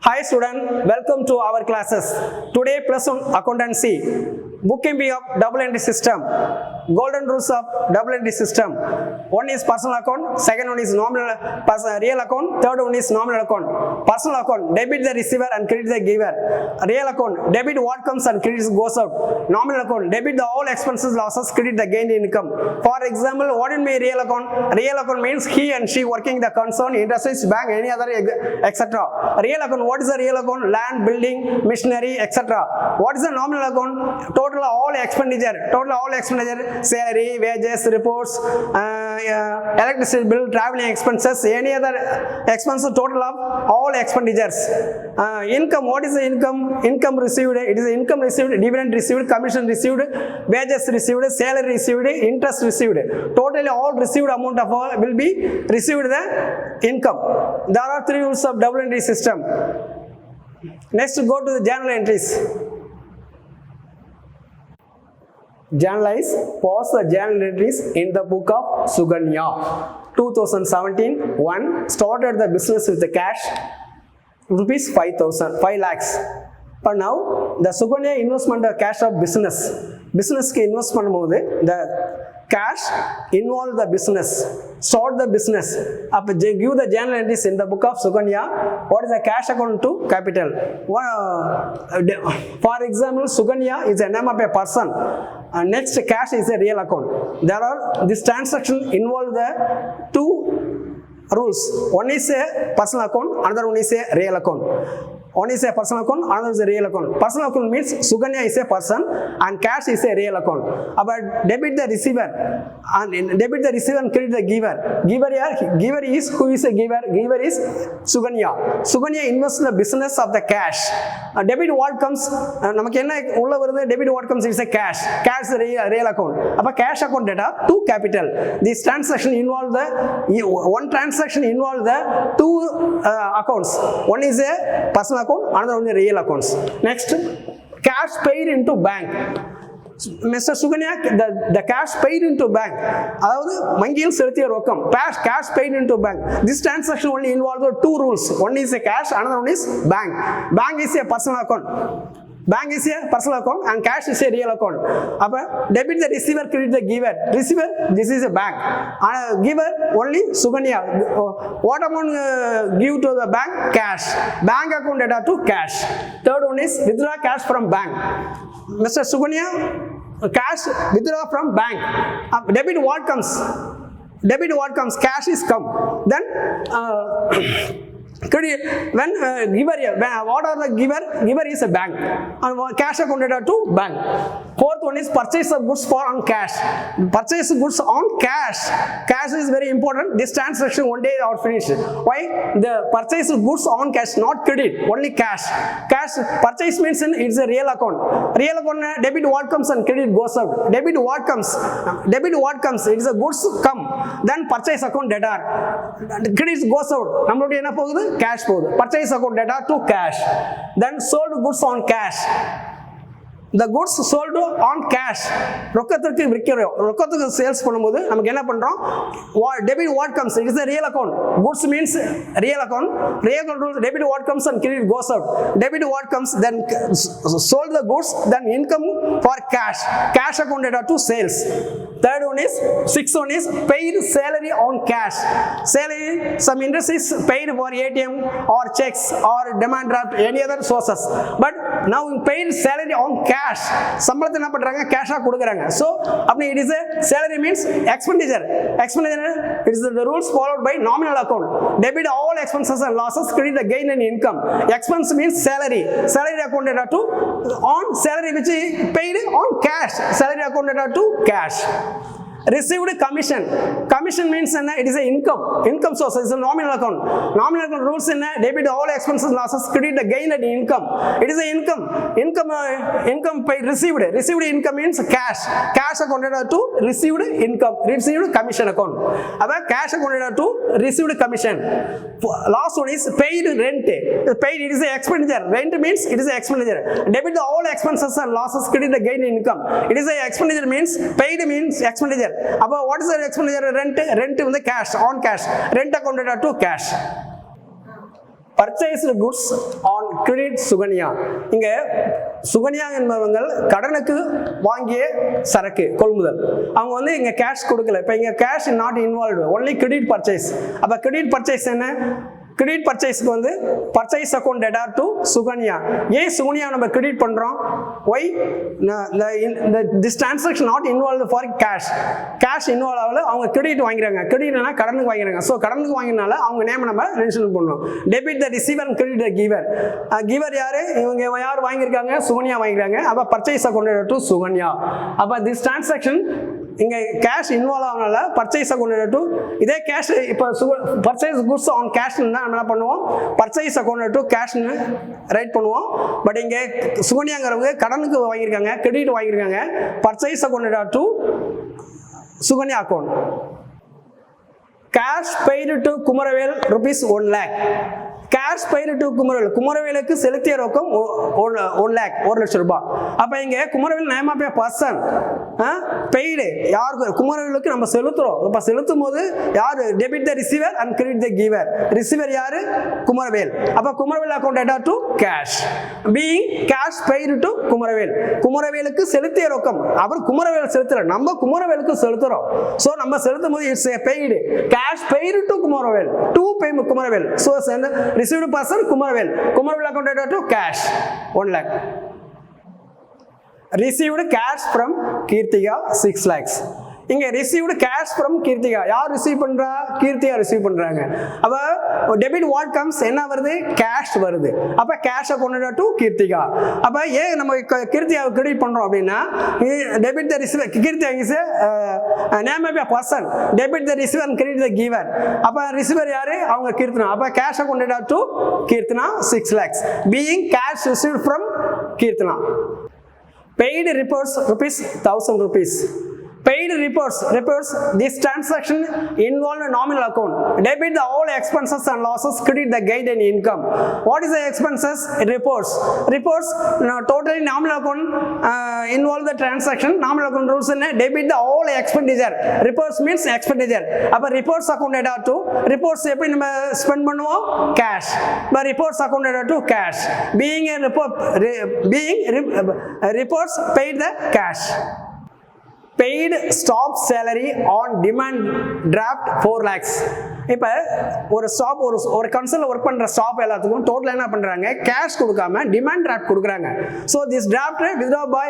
Hi student, welcome to our classes. Today plus one accountancy, bookkeeping of double entry system, golden rules of double entry system. One is personal account, second one is nominal real account, third one is nominal account. Personal account, debit the receiver and credit the giver. Real account, debit what comes and credit goes out. Nominal account, debit the all expenses, losses, credit the gain income. For example, what in my real account? Real account means he and she working the concern, industries, bank, any other etc. Real account, what is the real account? Land, building, machinery, etc. What is the nominal account? Total all expenditure, salary, wages, reports, electricity bill, traveling expenses, any other expenses, total of all expenditures. Income, what is the income? Income received, it is income received, dividend received, commission received, wages received, salary received, interest received. Totally all received amount of all will be received the income. There are three rules of double entry system. Next, go to the journal entries. Journalize, pause the journal entries in the book of Suganya. 2017, 1 started the business with the cash rupees 5 lakhs. But now the Suganya investment cash of business ke invest பண்ணும்போது the cash involve the business, start the business. Give the journal entries in the book of Suganya. What is the cash account to capital? For example, Suganya is the name of a person. Next, cash is a real account. This transaction involve the two rules. One is a personal account, another one is a real account. One is a personal account, another is a real account. Personal account means Suganya is a person and cash is a real account. But debit the receiver and credit the giver. Giver is who is a giver? Giver is Suganya. Suganya invests in the business of the cash. Debit what comes? Debit what comes is a cash. Cash is a real account. But cash account data to capital. This transaction involve one transaction involve the two accounts. One is a personal account, another one is real accounts. Next, cash paid into bank. Mr. Suganya, the cash paid into bank. Cash paid into bank. This transaction only involves two rules. One is a cash, another one is bank. Bank is a personal account. Bank is a personal account and cash is a real account. Debit the receiver, credit the giver. Receiver, this is a bank. Giver, only Suganya. What amount give to the bank? Cash. Bank account data to cash. Third one is withdraw cash from bank. Mr. Suganya, cash withdraw from bank. Debit what comes? Debit what comes? Cash is come. Then when giver, what are the giver? Giver is a bank and cash account data to bank. Fourth one is purchase of goods for on cash. Purchase goods on cash. Cash is very important. This transaction one day are finished. Why? The purchase of goods on cash, not credit, only cash. Cash purchase means it's a real account. Real account debit what comes and credit goes out. Debit what comes? Debit what comes? It is a goods come. Then purchase account data. Credit goes out. Cash purchase account data to cash. Then sold goods on cash. The goods sold on cash. Rokkathu sales பண்ணும்போது நமக்கு என்ன பண்றோம்? Debit what comes? It is a real account. Goods means real account. Real account debit what comes and credit goes out. Debit what comes, then sold the goods, then income for cash. Cash account data to sales. Third one is, sixth one is paid salary on cash. Salary, some industries paid for ATM or checks or demand draft, any other sources. But now paid salary on cash. சம்பளத்தை என்ன பண்றாங்க? கேஷா கொடுக்கறாங்க. So it is a salary means expenditure. It is the rules followed by nominal account. Debit all expenses and losses, credit the gain and income. Expense means salary. Salary account data to on salary which is paid on cash. Salary account data to cash. Received commission. Commission means it is a income source. It is a nominal account. Nominal account rules in debit all expenses, losses, credit the gain and income. It is a income paid received. Received income means cash. Cash account data to received income. Received commission account. Cash account data to received commission. Last one is paid rent. Paid, it is a expenditure. Rent means it is a expenditure. Debit all expenses and losses, credit the gain and income. It is a expenditure means paid means expenditure. What is the expenditure? Rent with the cash, on cash. Rent account data to cash. purchased goods on credit Sukanya. இங்க சுகன்யா என்பவர்கள் கடனுக்கு வாங்கிய சரக்கு கொள்முதல். அவங்க வந்து இங்க cash கொடுக்கல. இப்போ இங்க cash not involved, only credit purchase. அப்ப கிரெடிட் பர்ச்சேஸ் என்ன? கிரெடிட் பர்ச்சேஸ்க்கு வந்து purchase account data to Sukanya. ஏன் சுகன்யா நம்ம கிரெடிட் பண்றோம்? Why this transaction not involve for cash. Cash involve ஆகல, அவங்க கிரெடிட் வாங்கிறாங்க. கிரெடிட்னா கடனுக்கு வாங்கிறாங்க. ஸோ கடனுக்கு வாங்கினால அவங்க நேம் நம்ம மென்ஷன் பண்ணணும். Debit the receiver and credit the giver. Giver யாரு? இவங்க யார் வாங்கியிருக்காங்க? சுகன்யா வாங்கிக்கிறாங்க. அப்போ பர்ச்சேஸ் அக்கௌண்ட் டு சுகன்யா. அப்போ திஸ் டிரான்சாக்ஷன் இங்க கேஷ் இன்வால்வ் ஆகனால பர்ச்சேஸ் அக்கௌண்ட் டு இதே கேஷ். இப்போ பர்ச்சேஸ் குட்ஸ் ஆன் கேஷ் நம்ம என்ன பண்ணுவோம்? பர்ச்சேஸ் அக்கௌண்ட் டு கேஷ்னு ரைட் பண்ணுவோம். பட் இங்க சுகன்யாங்கிறவங்க கடனுக்கு வாங்கியிருக்காங்க, கிரெடிட் வாங்கியிருக்காங்க. Purchase account to Sukanya account. Cash paid to Kumaravel rupees 1 lakh. Cash paid to Kumaravel, குமரவேலுக்கு செலுத்திய ரொக்கம் 1 lakh, 1 லட்சம் ரூபாய். அப்ப இங்க Kumaravel name of a person paid யாருக்கு? குமரவேலுக்கு நம்ம செலுத்துறோம். அப்ப செலுத்தும் போது யாரு? Debit the receiver and credit the giver. Receiver யாரு? குமரவேல். அப்ப Kumaravel account data to cash. Being cash paid to Kumaravel, குமரவேலுக்கு செலுத்திய ரொக்கம். அவர் குமரவேல் செலுத்தல, நம்ம குமரவேலுக்கு செலுத்துறோம். சோ நம்ம செலுத்தும் போது it's paid. Cash paid to Kumaravel, to pay Kumaravel. So received person Kumarvel. Kumarvel account data to cash 1 lakh. Received cash from Kirtika 6 lakhs. இங்க received cash from Kirtika. யார் ரிசீவ் பண்றா? கீர்த்தியா ரிசீவ் பண்றாங்க. அப்ப டெபிட் வாட் கம்ஸ் என்ன வருது? Cash வருது. அப்ப cash account to Keerthika. அப்ப ஏன் நம்ம கீர்த்தியாவை கிரெடிட் பண்றோம் அப்படின்னா debit the receiver. Keerthiya is name of a person. Debit the receiver and credit the giver. அப்ப ரிசீவர் யாரு? அவங்க கீர்த்தனா. அப்ப cash account to Keerthana 6 lakhs. Being cash received from Keerthana. Paid reports rupees 1000 rupees. Paid reports this transaction involve a nominal account. Debit the all expenses and losses, credit the gain and income. What is the expenses? Reports totally nominal account involve the transaction. Nominal account rules in debit the all expenditure. Reports means expenditure. Appa reports account data to reports eppadi நம்ம spend பண்ணுவோம்? cash. But reports account data to cash. Being a report reports paid the cash. Paid staff salary on demand draft 4 lakhs. இப்போ ஒரு stop ஒரு கன்சல்ல work பண்ற stop எல்லாத்துக்கும் டோட்டலா என்ன பண்றாங்க? கேஷ் கொடுக்காம டிமாண்ட் டிராஃப்ட் கொடுக்குறாங்க. So this draft withdraw by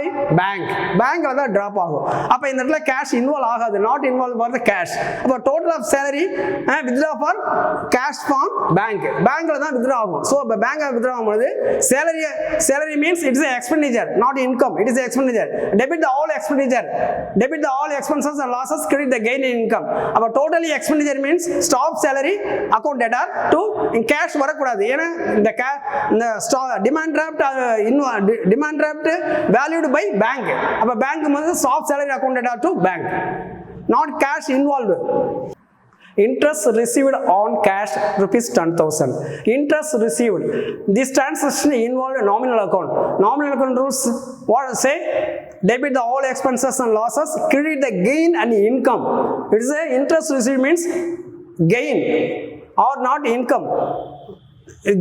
பேங்க்ல தான் டிராப் ஆகும். அப்ப இந்த இடத்துல கேஷ் இன்வால்வ் ஆகாது, not involve for the cash. அப்ப total of salary withdraw for cash from பேங்க்ல தான் வித்ட்ரா ஆகும். சோ அப்ப பேங்க்ல வித்ட்ரா ஆகும்போது salary means it is an expenditure, not income. It is an expenditure. Debit the all expenditure. Debit the all expenses and losses, credit the gain in income. அப்ப totally expenditure means staff salary account data to in cash வரக்கூடாது. ஏன்னா இந்த demand draft valued by bank. அப்ப bank வந்து staff salary account data to bank, not cash involved. Interest received on cash rupees 10,000. Interest received. This transaction involved a nominal account. Nominal account rules what say? Debit the all expenses and losses, credit the gain and income. It is a interest received means gain or not income.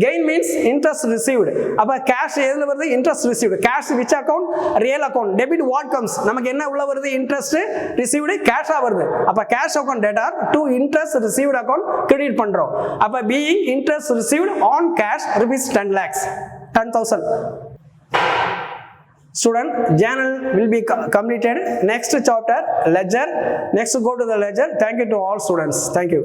Gain means interest received. அப்ப cash எதுல வருது? interest received. Cash which account? real account. Debit what comes? நமக்கு என்ன உள்ள வருது? interest received cash ஆ வருது. அப்ப cash account data to interest received account credit பண்றோம். அப்ப being interest received on cash rupees 10 lakhs, 10,000. Student, journal will be completed. Next chapter ledger. Next go to the ledger. Thank you to all students. Thank you.